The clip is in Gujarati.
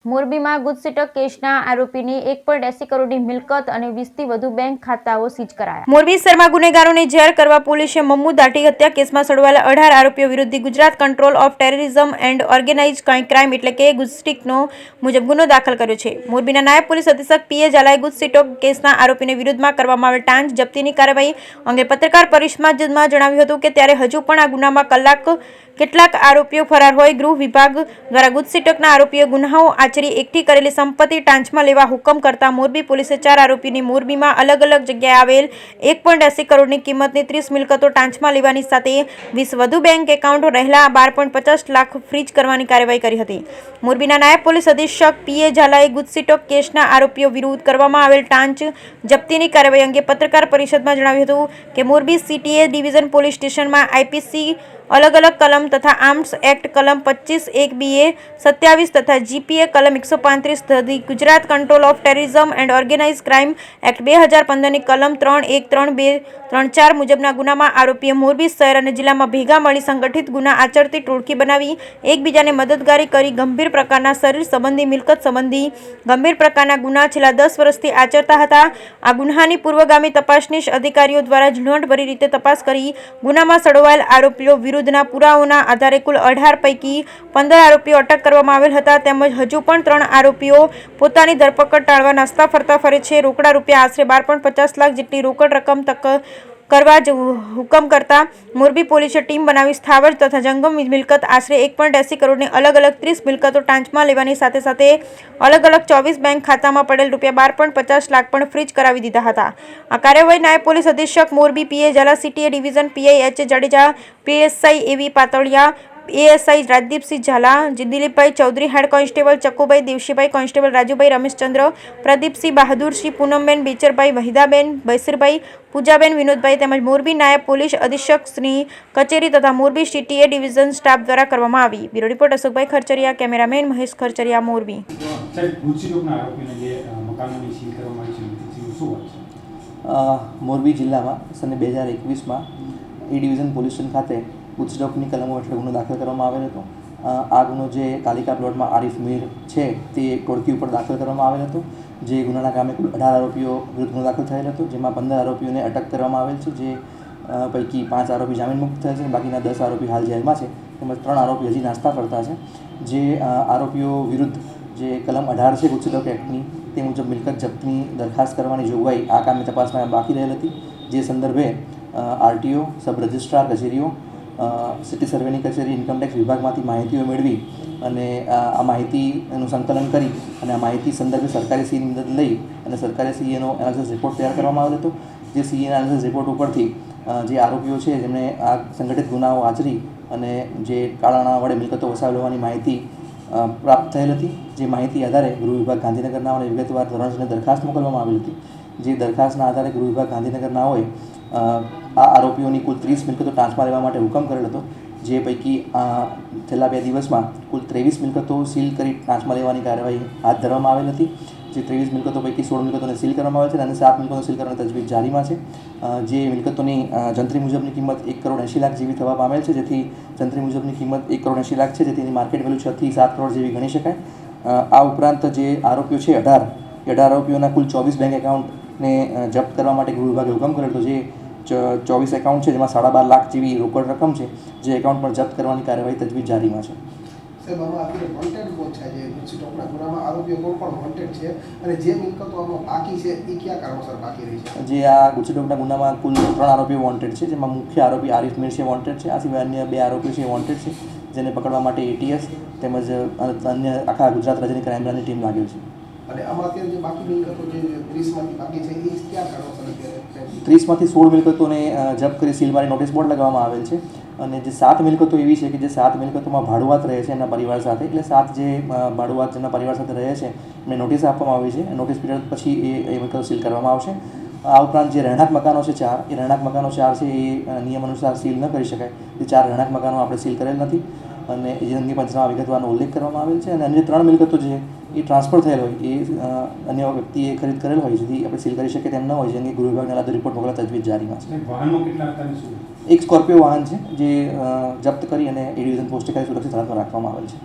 મોરબીમાં ગુજસીટક કેસના આરોપીની 1.80 કરોડની મિલકત અને 20થી વધુ બેંક ખાતાઓ સીઝ કરાયા। મોરબી શહેરમાં ગુનેગારોને જેર કરવા પોલીસે મમ્મુ દાટી હત્યા કેસમાં સડવાયેલા 18 આરોપીઓ વિરુદ્ધ Gujarat control of terrorism and organised crime એટલે કે ગુજસીટકનો મુજબ ગુનો દાખલ કર્યો છે। મોરબીના નાયબ પોલીસ અધિક્ષક પીએ ઝાલાએ ગુજસીટક કેસના આરોપીને વિરુદ્ધમાં કરવામાં આવેલ ટાંચ જપ્તીની કાર્યવાહી અંગે પત્રકાર પરિષદમાં જણાવ્યું હતું કે ત્યારે હજુ પણ આ ગુનામાં કેટલાક આરોપીઓ ફરાર હોય। ગૃહ વિભાગ દ્વારા ગુજસીટકના આરોપીઓ ગુનાઓ આચરી એકઠી કરેલી સંપત્તિ ટાંચમાં લેવા હુકમ કરતા મોરબી પોલીસે 4 આરોપીની મોરબીમાં અલગ અલગ જગ્યાએ આવેલ 1.80 કરોડની કિંમતની 30 મિલકતો ટાંચમાં લેવાની સાથે 20 વધુ બેંક એકાઉન્ટ રહેલા 12.50 લાખ ફ્રીઝ કરવાની કાર્યવાહી કરી હતી। મોરબીના નાયબ પોલીસ અધિક્ષક પીએ ઝાલાએ ગુજસીટક કેસના આરોપીઓ વિરુદ્ધ કરવામાં આવેલ ટાંચ જપ્તીની કાર્યવાહી અંગે પત્રકાર પરિષદમાં જણાવ્યું હતું કે મોરબી સીટીએ ડિવિઝન પોલીસ સ્ટેશનમાં આઈપીસી अलग अलग कलम तथा आर्म्स एक्ट कलम 25(1) BA 27 तथा जीपीए कलम 135 तथा Gujarat control of terrorism and organised crime act 2015 ની कलम 3(1), 3(2), 3(4) મુજબના ગુનામાં આરોપીએ મોરબી શહેર અને જિલ્લામાં ભેગા મળી સંગઠિત ગુના આચરતી ટોળકી બનાવી એકબીજાને મદદગારી કરી ગંભીર પ્રકારના શરીર સંબંધી મિલકત સંબંધી ગંભીર પ્રકારના ગુના છેલ્લા 10 વર્ષથી આચરતા હતા। આ ગુનાની પૂર્વગામી તપાસનીશ અધિકારીઓ દ્વારા ઝીણવટભરી રીતે તપાસ કરી ગુનામાં સડવાયેલ આરોપીઓ વિરુદ્ધના પુરાવાઓના આધારે કુલ 18 પૈકી 15 આરોપીઓ અટક કરવામાં આવેલ હતા તેમજ હજુ પણ 3 આરોપીઓ પોતાની ધરપકડ ટાળવા નાસ્તા ફરતા ફરે છે। રોકડા રૂપિયા આશરે 12.50 લાખ જેટલી રોકડ રકમ કરવા હુકમ કરતા મોરબી પોલીસે ટીમ બનાવી સ્થાવર તથા જંગમ મિલકત આશરે 1.80 કરોડની અલગ અલગ 30 મિલકતો ટાંચમાં લેવાની સાથે સાથે અલગ અલગ 24 બેંક ખાતામાં પડેલ રૂપિયા 12.50 લાખ પણ ફ્રીઝ કરાવી દીધા હતા। આ કાર્યવાહી નાયબ પોલીસ અધિક્ષક Morbi PA Zala city A division PI H Jadeja PSI AV Pataliya ASI Rajdeepsinh Jhala Dilipbhai Chaudhary head constable Chakkubhai Devshibhai constable Rajubhai Rameshchandra Pradeepsinh Bahadursinh Poonamben Becharbhai Wahidaben Bashirbhai Poojaben Vinodbhai તેમજ મોરબી નાયબ પોલીસ અધિક્ષકની કચેરી તથા મોરબી સીટીએ ડિવિઝન સ્ટાફ દ્વારા કરવામાં આવી। બ્યુરો રિપોર્ટ અશોકભાઈ ખરચરિયા, કેમેરામેન મહેશ ખરચરિયા, મોરબી। મોરબી જિલ્લામાં સને 2021માં એ ડિવિઝન પોલીસ સ્ટેશન ખાતે ગુજસીટકની કલમો હેઠળ ગુનો દાખલ કરવામાં આવેલ હતો। આ ગુનો જે કાલિકા પ્લોટમાં આરિફ મીર છે તે ટોળકી ઉપર દાખલ કરવામાં આવેલ હતો। જે ગુનાના કામે કુલ 18 આરોપીઓ વિરુદ્ધ ગુનો દાખલ થયેલ હતો, જેમાં 15 આરોપીઓને અટક કરવામાં આવેલ છે, જે પૈકી 5 આરોપી જામીન મુક્ત થયેલ છે, બાકીના 10 આરોપી હાલ જેલમાં છે, તેમજ 3 આરોપી હજી નાસ્તા ફરતા છે। જે આરોપીઓ વિરુદ્ધ જે કલમ 18 છે ગુજસીટક એક્ટની તે મુજબ મિલકત જપ્તની દરખાસ્ત કરવાની જોગવાઈ આ કામની તપાસમાં બાકી રહેલ હતી। જે સંદર્ભે આરટીઓ, સબ રજિસ્ટ્રાર કચેરીઓ, સિટી સર્વેની કચેરી, ઇન્કમટેક્સ વિભાગમાંથી માહિતીઓ મેળવી અને આ માહિતીનું સંકલન કરી અને આ માહિતી સંદર્ભે સરકારી સીની મદદ લઈ અને સરકારી સીએનો એનાલિસિસ રિપોર્ટ તૈયાર કરવામાં આવેલો હતો। જે સીએ એનાલિસિસ રિપોર્ટ ઉપરથી જે આરોપીઓ છે જેમણે આ સંગઠિત ગુનાઓ આચરી અને જે કાળા નાણાં વડે મિલકતો વસાવી લેવાની માહિતી પ્રાપ્ત થયેલ હતી। જે માહિતી આધારે ગૃહ વિભાગ ગાંધીનગરના અને વિગતવાર ધોરણસરની દરખાસ્ત મોકલવામાં આવેલી હતી। જે દરખાસ્તના આધારે ગૃહ વિભાગ ગાંધીનગરના હોય આ આરોપીઓની કુલ 30 મિલકતો ટ્રાન્સફર લેવા માટે હુકમ કરેલ હતો। જે પૈકી છેલ્લા 2 દિવસમાં કુલ 23 મિલકતો સીલ કરી ટ્રાન્સફર લેવાની કાર્યવાહી હાથ ધરવામાં આવેલ હતી। જે 23 મિલકતો પૈકી 16 મિલકતોને સીલ કરવામાં આવે છે અને 7 મિલકતો સીલ કરવાની તજવીજ જારીમાં છે। જે મિલકતોની જંત્રી મુજબની કિંમત 1.80 કરોડ જેવી થવા પામેલ છે, જેથી જંત્રી મુજબની કિંમત 1.80 કરોડ છે, જેથી એની માર્કેટ વેલ્યુ 6 થી 7 કરોડ જેવી ગણી શકાય। આ ઉપરાંત જે આરોપીઓ છે 18 આરોપીઓના કુલ 24 બેંક એકાઉન્ટને જપ્ત કરવા માટે ગૃહ વિભાગે હુકમ કરેલ હતો। જે 24 એકાઉન્ટ છે જેમાં 12.5 લાખ જેવી રોકડ રકમ છે, જે એકાઉન્ટ પણ જપ્ત કરવાની કાર્યવાહી તજવીજ જારીમાં છે। સાહેબ, આમાં આપણે વોન્ટેડ કોણ છે? જે ગુજસીટકના ગુનામાં આરોપીઓ કોણ પણ વોન્ટેડ છે અને જે મિલકતો આમાં બાકી છે એ કયા કારણોસર બાકી રહી છે? જે આ ગુજસીટકના ગુનામાં કુલ 3 આરોપીઓ વોન્ટેડ છે, જેમાં મુખ્ય આરોપી આરિફ મીર છે વોન્ટેડ છે। આ સિવાય અન્ય 2 આરોપીઓ છે વોન્ટેડ છે, જેને પકડવા માટે એટીએસ તેમજ અન્ય આખા ગુજરાત રાજ્યની ક્રાઇમ બ્રાન્ચની ટીમ લાગેલ છે। અને આમાં અત્યારે જે બાકી મિલકતો જે 30માંથી બાકી છે એ કયા કારણોસર અત્યારે? 30માંથી 16 મિલકતોને જપ્ત કરી સીલ મારી નોટિસ બોર્ડ લગાવવામાં આવેલ છે। અને જે 7 મિલકતો એવી છે કે જે 7 મિલકતોમાં ભાડુઆત રહે છે એના પરિવાર સાથે, એટલે 7 જે ભાડુઆત જેના પરિવાર સાથે રહે છે એમને નોટિસ આપવામાં આવી છે। નોટિસ પીરિયડ પછી એ મિલકતો સીલ કરવામાં આવશે। આ ઉપરાંત જે રહેણાંક મકાનો છે 4, એ રહેણાંક મકાનો 4 છે એ નિયમ અનુસાર સીલ ન કરી શકાય। એ 4 રહેણાંક મકાનો આપણે સીલ કરેલ નથી અને એ અંગે પંચનામા વિગતવારનો ઉલ્લેખ કરવામાં આવેલ છે। અને અન્ય 3 મિલકતો છે એ ટ્રાન્સફર થયેલ હોય, એ અન્ય વ્યક્તિએ ખરીદ કરેલ હોય, જેથી આપણે સીલ કરી શકીએ તેમ ન હોય, જે અંગે ગૃહ વિભાગને અલગ રિપોર્ટ મોકલવા તજવીજ જારીમાં છે। એક સ્કોર્પિયો વાહન છે જે જપ્ત કરી અને એ ડિવિઝન પોસ્ટે ખાતે સુરક્ષિત હાલતમાં રાખવામાં આવેલ છે।